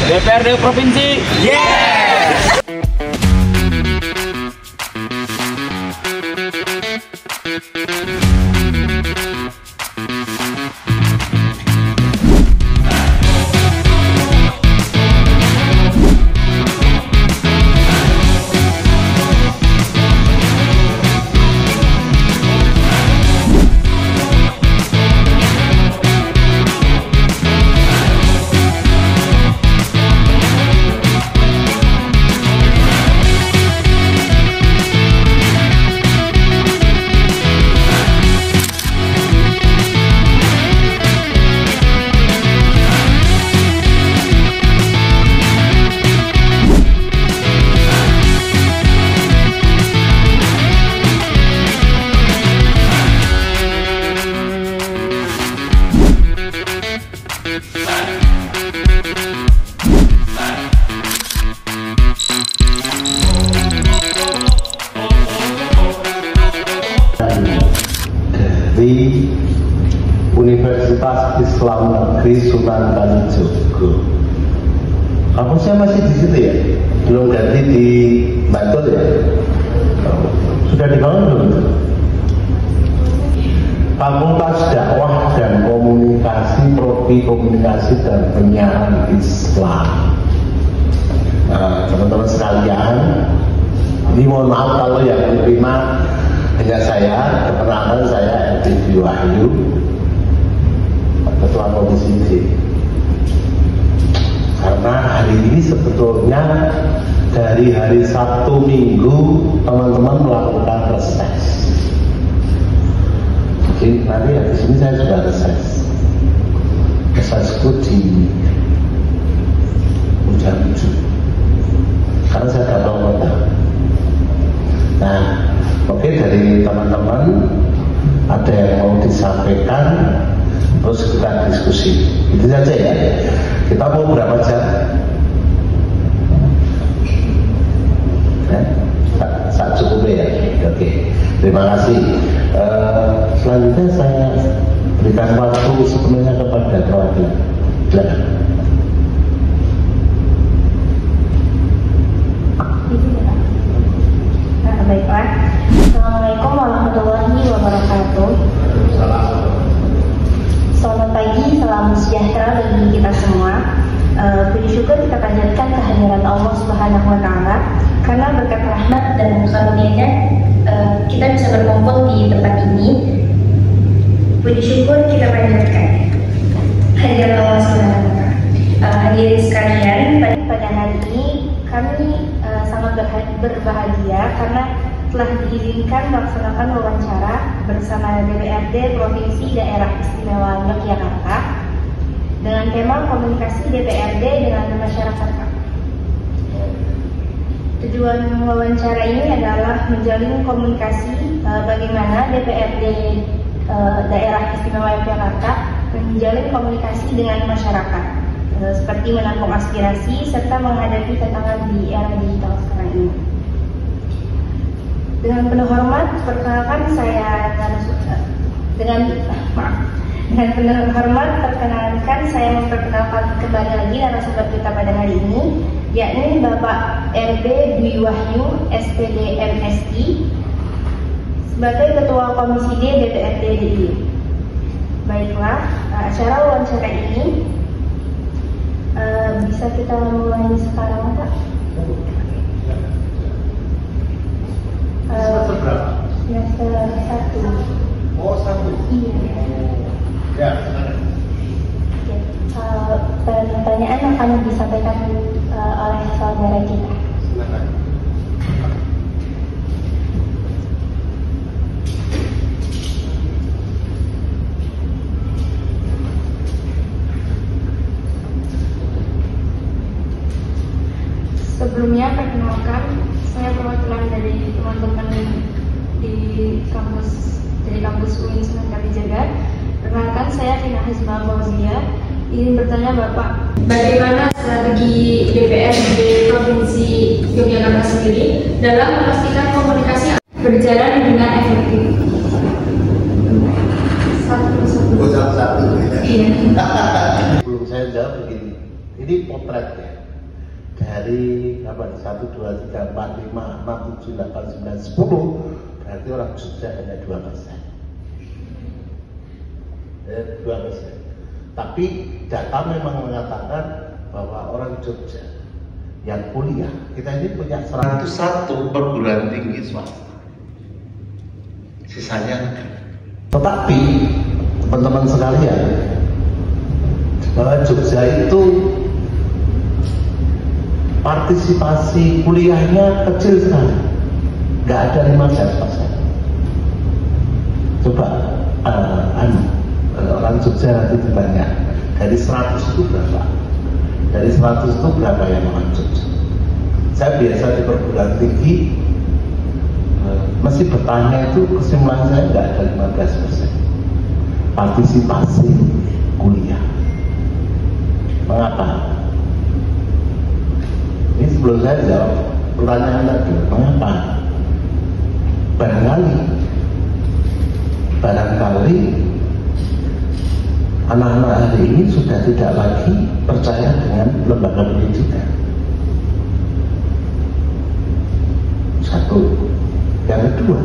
DPRD Provinsi, yes! Dari Universitas Islam Negeri Sunan Kalijogo. Kampusnya masih di situ ya? Belum ganti di Bantul ya? Sudah dibangun belum? Fakultas Dakwah dan Komunikasi, Prodi Komunikasi dan Penyiaran Islam. Nah, teman-teman sekalian, ini mohon maaf kalau yang menerima hanya saya, keterangan saya LTV Wahyu, Ketua Komisi C. Karena hari ini sebetulnya dari hari Sabtu Minggu teman-teman melakukan reses. Jadi nanti habis ini saya sudah reses. Resesku di Ujan-Uju. Karena saya tidak tahu kota. Nah, oke, dari teman-teman ada yang mau disampaikan, terus kita diskusi. Itu saja ya. Kita mau berapa jam? Saat cukup ya. Oke, terima kasih. Selanjutnya saya berikan waktu sepenuhnya kepada perwakilan. Silakan. Baiklah. Assalamualaikum warahmatullahi wabarakatuh. Selamat pagi, salam sejahtera bagi kita semua. Puji syukur kita panjatkan kehadiran Allah Subhanahu wa Ta'ala, karena berkat rahmat dan karunia-Nya kita bisa berkumpul di tempat ini. Puji syukur kita panjatkan kehadiran Allah Subhanahu wa Ta'ala. Hadirin sekalian, pada hari ini kami sangat berbahagia karena telah diizinkan melaksanakan wawancara bersama DPRD Provinsi Daerah Istimewa Yogyakarta dengan tema komunikasi DPRD dengan masyarakat. Tujuan wawancara ini adalah menjalin komunikasi bagaimana DPRD Daerah Istimewa Yogyakarta menjalin komunikasi dengan masyarakat, seperti menampung aspirasi serta menghadapi tantangan di era digital sekarang ini. Dengan penuh hormat, perkenalkan saya dengan memperkenalkan kembali lagi narasumber kita pada hari ini, yakni Bapak RB Dwi Wahyu, SPD MSI, sebagai Ketua Komisi D DPRD DIY. Baiklah, acara wawancara ini bisa kita mulai sekarang, Pak? Semester berapa? Semester 1. Oh, 1. Iya. Ya, silakan. Pertanyaan akan disampaikan oleh saudara kita. Silakan. Sebelumnya, perkenalkan, saya perwakilan dari teman-teman dari kampus UIN Sunan Kalijaga. Perkenalkan, saya Fina Hizma Fauzia. Ingin bertanya Bapak, bagaimana strategi DPRD Provinsi Yogyakarta sendiri dalam memastikan komunikasi berjalan dengan efektif? Ini potretnya dari 1, 2, 3, 4, 5, 6, 7, 8, 9, 10. Berarti orang Jogja hanya 2%. 2%. Tapi data memang mengatakan bahwa orang Jogja yang kuliah, kita ini punya 101 perguruan tinggi swasta, sisanya negeri. Tetapi teman-teman sekalian, bahwa Jogja itu partisipasi kuliahnya kecil sekali, nggak ada 15%. Coba orang Jogja nanti ditanya, dari 100 itu berapa? Dari 100 itu berapa yang orang Jogja? Saya biasa di perguruan tinggi, mesti bertanya itu kesimpulan saya nggak ada 15% partisipasi kuliah. Mengapa? Ini sebelum saya jawab pertanyaan tadi, mengapa? Barangkali anak-anak hari ini sudah tidak lagi percaya dengan lembaga pendidikan. Satu. Yang kedua,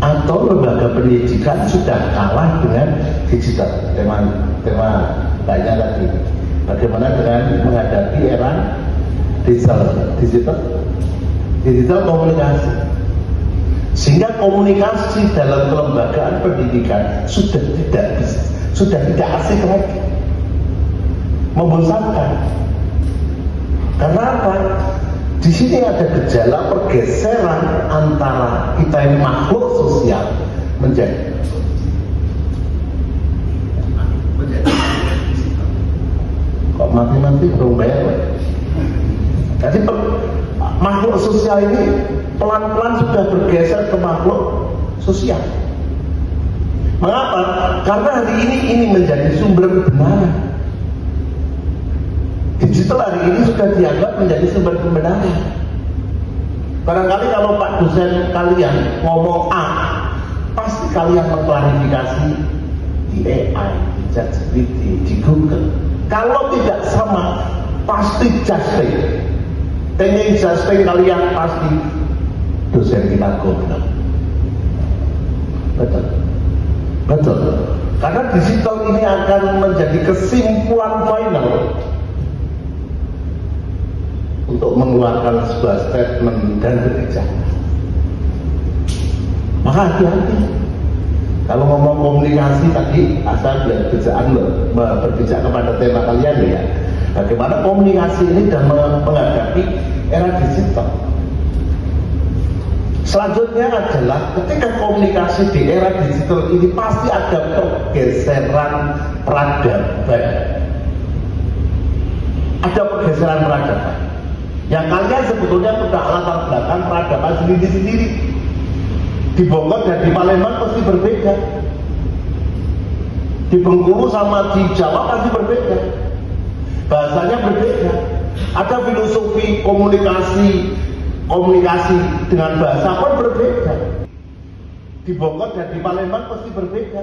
atau lembaga pendidikan sudah kalah dengan digital. Tema banyak tadi. Bagaimana dengan menghadapi era digital komunikasi, sehingga komunikasi dalam kelembagaan pendidikan sudah tidak asik lagi, membosankan. Karena apa? Di sini ada gejala pergeseran antara kita ini makhluk sosial menjadi kok mati belum bayar. Jadi makhluk sosial ini pelan-pelan sudah bergeser ke makhluk sosial. Mengapa? Karena hari ini menjadi sumber kebenaran. Digital hari ini sudah dianggap menjadi sumber kebenaran. Barangkali kalau Pak dosen kalian ngomong A, pasti kalian mengklarifikasi di AI, di ChatGPT, di Google. Kalau tidak sama, pasti justing. Pengen justing kalian pasti dosen kita goblok. Betul. Karena digital ini akan menjadi kesimpulan final untuk mengeluarkan sebuah statement dan kebijakan. Maka hati-hati. Kalau ngomong komunikasi tadi, asal berbicara kepada tema kalian ya. Bagaimana komunikasi ini dan menghadapi era digital. Selanjutnya adalah ketika komunikasi di era digital ini pasti ada pergeseran peradaban. Ada pergeseran peradaban. Yang kalian sebetulnya punya latar belakang peradaban sendiri-sendiri. Di Bogor dan di Palembang pasti berbeda. Di Bengkulu sama di Jawa pasti berbeda. Bahasanya berbeda. Ada filosofi komunikasi dengan bahasa pun berbeda. Di Bogor dan di Palembang pasti berbeda.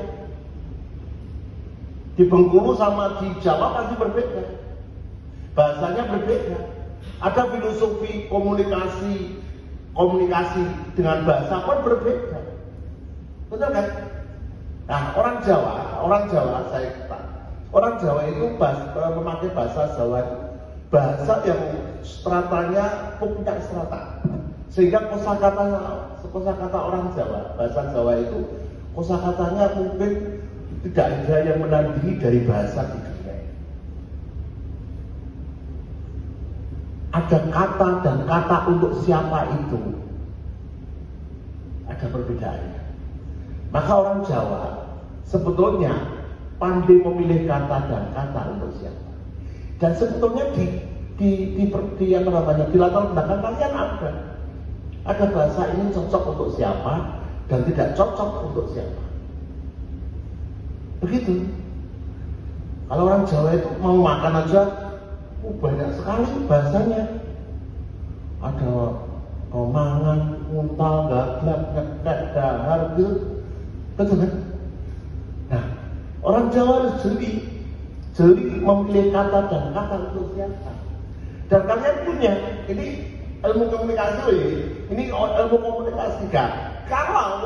Di Bengkulu sama di Jawa pasti berbeda. Bahasanya berbeda. Ada filosofi komunikasi dengan bahasa pun berbeda. Betul kan? Nah, orang Jawa saya kata, orang Jawa itu memakai bahasa Jawa, bahasa yang stratanya puncak strata, sehingga kosakata orang Jawa, bahasa Jawa itu kosakatanya mungkin tidak ada yang menandingi dari bahasa di dunia. Ada kata dan kata untuk siapa itu ada perbedaannya. Maka orang Jawa sebetulnya pandai memilih kata dan kata untuk siapa. Dan sebetulnya di latar belakang kalian ada bahasa ini cocok untuk siapa dan tidak cocok untuk siapa. Begitu. Kalau orang Jawa itu mau makan aja banyak sekali bahasanya. Ada mangan, nguntal, gaglak, ngekek, dahar gitu. Betul kan? Nah, orang Jawa harus Jeli memilih kata dan kata untuk siapa. Dan kalian punya, ini ilmu komunikasi loh ini ilmu komunikasi kan. Kalau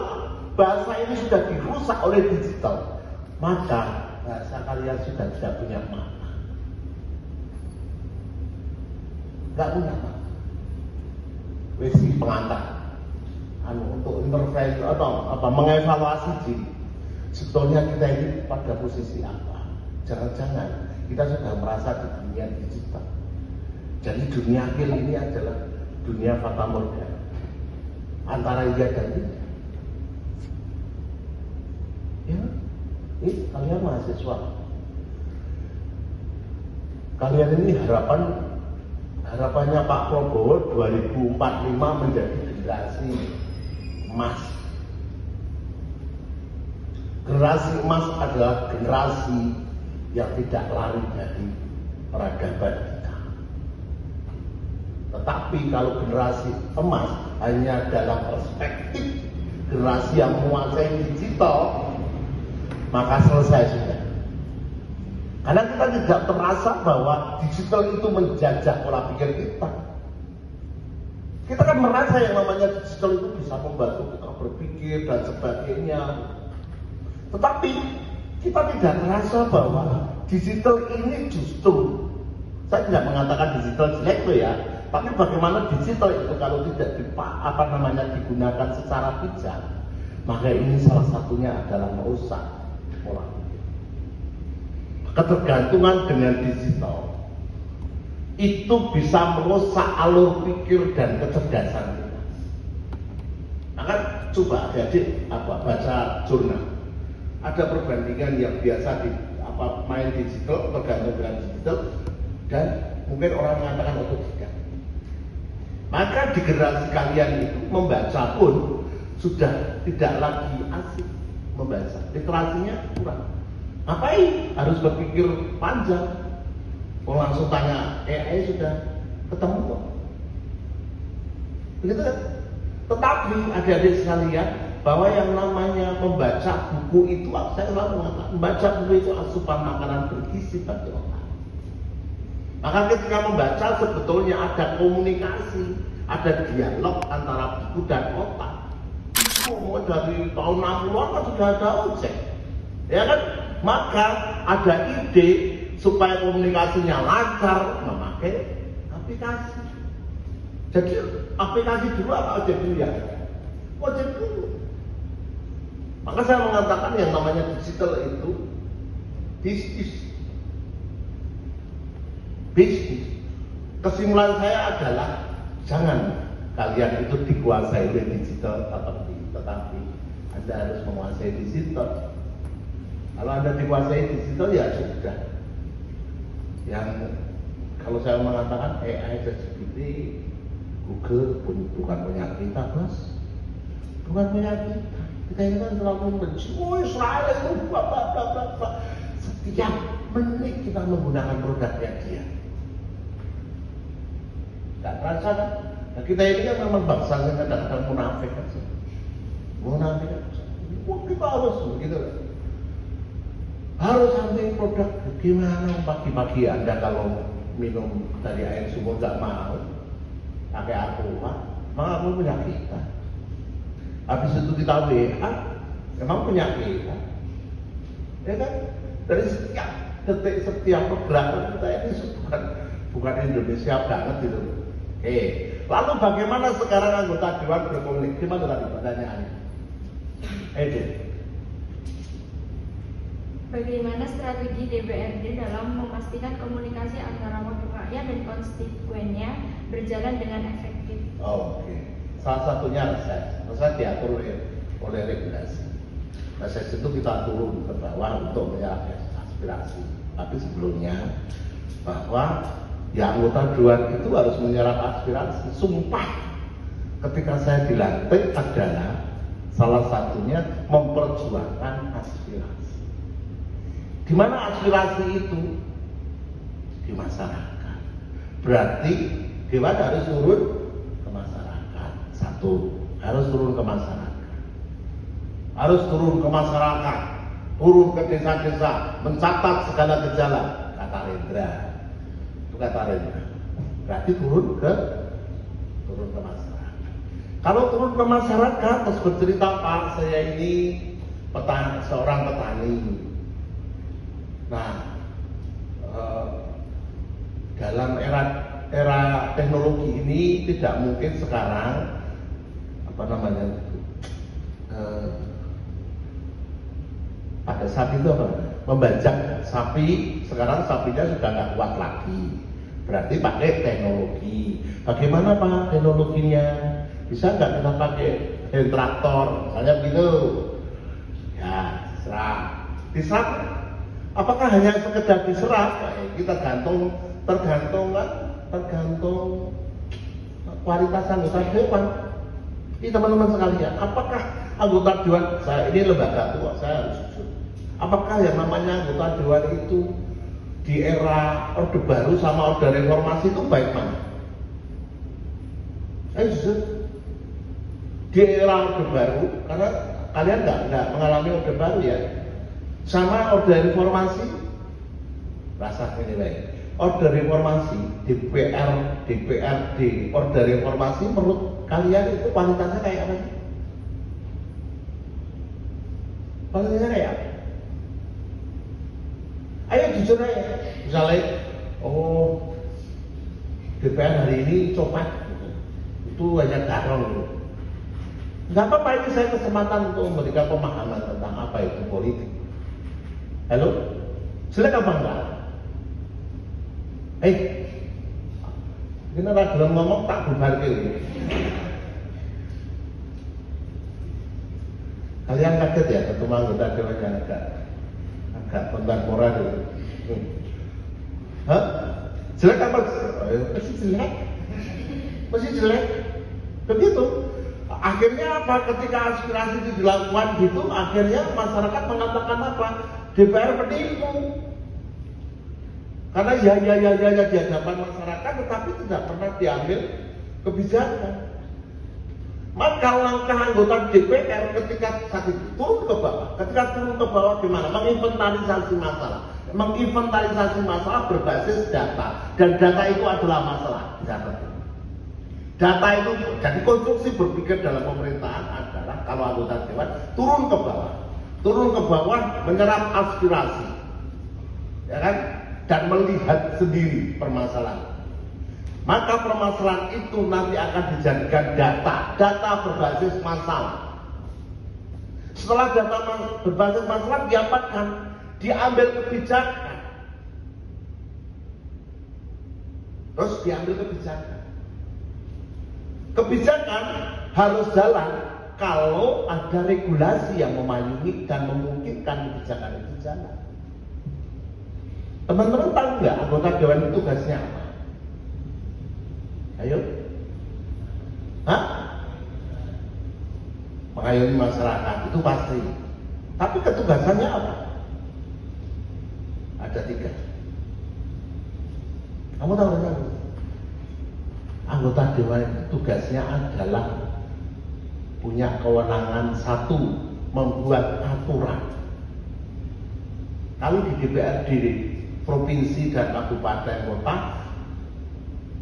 bahasa ini sudah dirusak oleh digital, maka bahasa kalian sudah tidak punya makna. Gak punya makna. Wesi pengantar untuk intervensi atau mengevaluasi diri. Sebetulnya kita ini pada posisi apa? Jangan-jangan kita sudah merasa di dunia digital. Jadi dunia akhir ini adalah dunia fata morgana, antara iya dan tidak. Ya, ini kalian mahasiswa. Kalian ini harapannya Pak Prabowo 2045 menjadi generasi emas. Generasi emas adalah generasi yang tidak lari dari peradaban kita. Tetapi kalau generasi emas hanya dalam perspektif generasi yang menguasai digital, maka selesai sudah. Karena kita tidak terasa bahwa digital itu menjajah pola pikir kita. Kita kan merasa yang namanya digital itu bisa membantu kita berpikir dan sebagainya. Tetapi kita tidak merasa bahwa digital ini justru, saya tidak mengatakan digital jelek loh ya, tapi bagaimana digital itu kalau tidak digunakan secara bijak, maka ini salah satunya adalah merusak pola pikir. Ketergantungan dengan digital itu bisa merusak alur pikir dan kecerdasan kita. Maka coba adik baca jurnal. Ada perbandingan yang biasa main digital, tergantung dengan digital, dan mungkin orang mengatakan otodidak. Maka di generasi kalian itu membaca pun sudah tidak lagi asik membaca, literasinya kurang. Ngapain? Harus berpikir panjang. Kalau langsung tanya AI sudah ketemu kok. Begitu kan? Tetapi adik-adik sekalian, bahwa yang namanya membaca buku itu, saya selalu mengatakan, membaca buku itu asupan makanan bergizi bagi otak. Maka ketika membaca sebetulnya ada komunikasi, ada dialog antara buku dan otak. Oh, dari tahun 60-an kan sudah ada ojek, ya kan? Maka ada ide supaya komunikasinya lancar, memakai aplikasi. Jadi aplikasi dulu apa ojek dulu ya? Ojek dulu. Maka saya mengatakan yang namanya digital itu bisnis. Kesimpulan saya adalah jangan kalian itu dikuasai oleh digital tetapi Anda harus menguasai digital. Kalau Anda dikuasai digital ya sudah. Yang kalau saya mengatakan AI ChatGPT, Google bukan punya kita, Bos. Bukan punya kita. Kita ini kan selalu membenci, oh Israel itu bla. Setiap menit kita menggunakan produknya dia. Gak terasa kan? Nah, kita ini kan memang bangsanya kadang-kadang munafik kan. Munafik kan. Wah, kita harus begitu. Harus samping produk. Gimana pagi-pagi Anda kalau minum dari air sumur gak mau pakai aqua, maka aku punya kita. Habis itu kita WA, memang punya kita. Ya kan? Dari setiap detik, setiap pergerakan kita ini bukan Indonesia banget gitu. Lalu bagaimana sekarang anggota dewan berkomunikasi? Gimana tadi pertanyaannya? Bagaimana strategi DPRD dalam memastikan komunikasi antara wakil rakyat dan konstituennya berjalan dengan efektif? Oke. Salah satunya reses diatur oleh regulasi. Reses itu kita turun ke bawah untuk menyerap aspirasi. Tapi sebelumnya bahwa ya anggota dewan itu harus menyerap aspirasi. Sumpah ketika saya dilantik adalah salah satunya memperjuangkan aspirasi. Di mana aspirasi itu? Di masyarakat. Berarti dewan harus turun ke masyarakat. Satu, harus turun ke masyarakat. Harus turun ke masyarakat. turun ke desa-desa, mencatat segala gejala, kata Rendra. Itu kata Rendra. Berarti turun ke masyarakat. Kalau turun ke masyarakat, terus bercerita, Pak, saya ini seorang petani. Nah, dalam era teknologi ini tidak mungkin sekarang pada saat itu membajak sapi. Sekarang sapinya sudah nggak kuat lagi, berarti pakai teknologi. Bagaimana Pak teknologinya? Bisa nggak kita pakai traktor misalnya begitu? Ya serah, diserap. Apakah hanya sekedar diserap? Kita tergantung kualitas anggota dewan. Ini teman-teman sekalian, apakah anggota dewan, saya ini lembaga tua, saya harus jujur. Apakah yang namanya anggota dewan itu di era Orde Baru sama Orde Reformasi itu baik mana? Saya jujur, di era Orde Baru, karena kalian nggak mengalami Orde Baru ya, sama Orde Reformasi, rasa nilai. Orde Reformasi, DPRD, Orde Reformasi menurut kalian itu kualitasnya kayak apa sih? Kualitasnya kayak apa? Ayo jujur aja. Misalnya, DPR hari ini copet, itu hanya garong. Nggak apa-apa, ini saya kesempatan untuk memberikan pemahaman tentang apa itu politik. Halo? Silakan apa enggak? Ini ragu ngomong tak bubar ke. Kalian kaget ya ketemu anggota dewan yang agak kontemporer itu. Hah? Jelek apa? Masih jelek. Begitu. Akhirnya apa? Ketika aspirasi itu dilakukan gitu, akhirnya masyarakat mengatakan apa? DPR penipu. Karena ya di hadapan masyarakat, tetapi tidak pernah diambil kebijakan. Maka langkah anggota DPR ketika saat itu turun ke bawah, gimana? Menginventarisasi masalah berbasis data, dan data itu adalah masalah. Data itu jadi konstruksi berpikir dalam pemerintahan adalah kalau anggota dewan turun ke bawah menyerap aspirasi, ya kan? Dan melihat sendiri permasalahan. Maka permasalahan itu nanti akan dijadikan data berbasis masalah. Setelah data berbasis masalah diapakan? Diambil kebijakan. Terus diambil kebijakan. Kebijakan harus jalan kalau ada regulasi yang memayungi dan memungkinkan kebijakan itu jalan. Teman-teman tahu nggak anggota dewan itu tugasnya apa? Ayo, mengayomi masyarakat itu pasti. Tapi ketugasannya apa? Ada 3. Kamu tahu nggak? Anggota dewan itu tugasnya adalah punya kewenangan 1, membuat aturan. Kalau di DPRD provinsi dan kabupaten kota,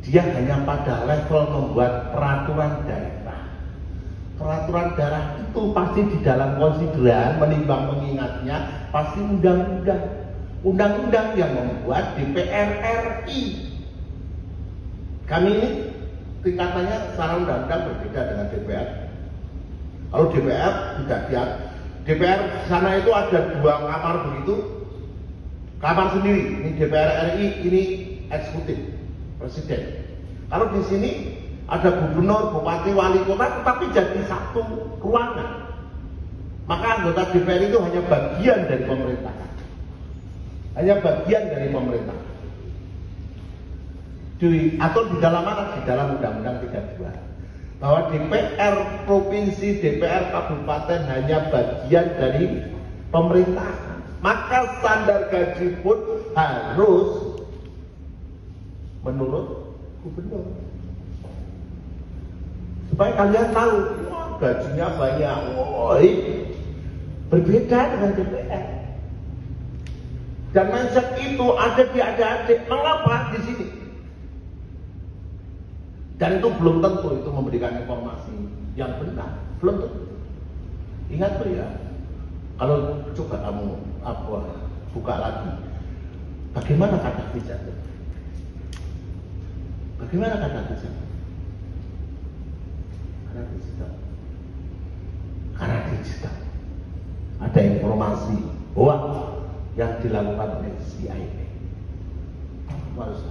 dia hanya pada level membuat peraturan daerah. Peraturan daerah itu pasti di dalam konsideran menimbang mengingatnya pasti undang-undang yang membuat DPR RI. Kami ini tingkatannya secara undang-undang berbeda dengan DPR. Kalau DPR tidak DPR sana itu ada 2 kamar begitu, kamar sendiri. Ini DPR RI, ini eksekutif, presiden. Kalau di sini ada gubernur, bupati, wali kota, tetapi jadi satu ruangan. Maka anggota DPR itu hanya bagian dari pemerintahan. Atau di dalam mana? Di dalam Undang-Undang 32. Bahwa DPR provinsi, DPR kabupaten hanya bagian dari pemerintahan. Maka standar gaji pun harus menurut gubernur. Supaya kalian tahu, gajinya banyak. Berbeda dengan DPR. Dan mindset itu ada di adik-adik. Mengapa di sini? Dan itu belum tentu itu memberikan informasi yang benar, belum tentu. Ingat ya, kalau coba kamu buka lagi, bagaimana kata bijak? Bagaimana kata bijak? Karena digital. Ada informasi bahwa yang dilakukan oleh CIA. Harus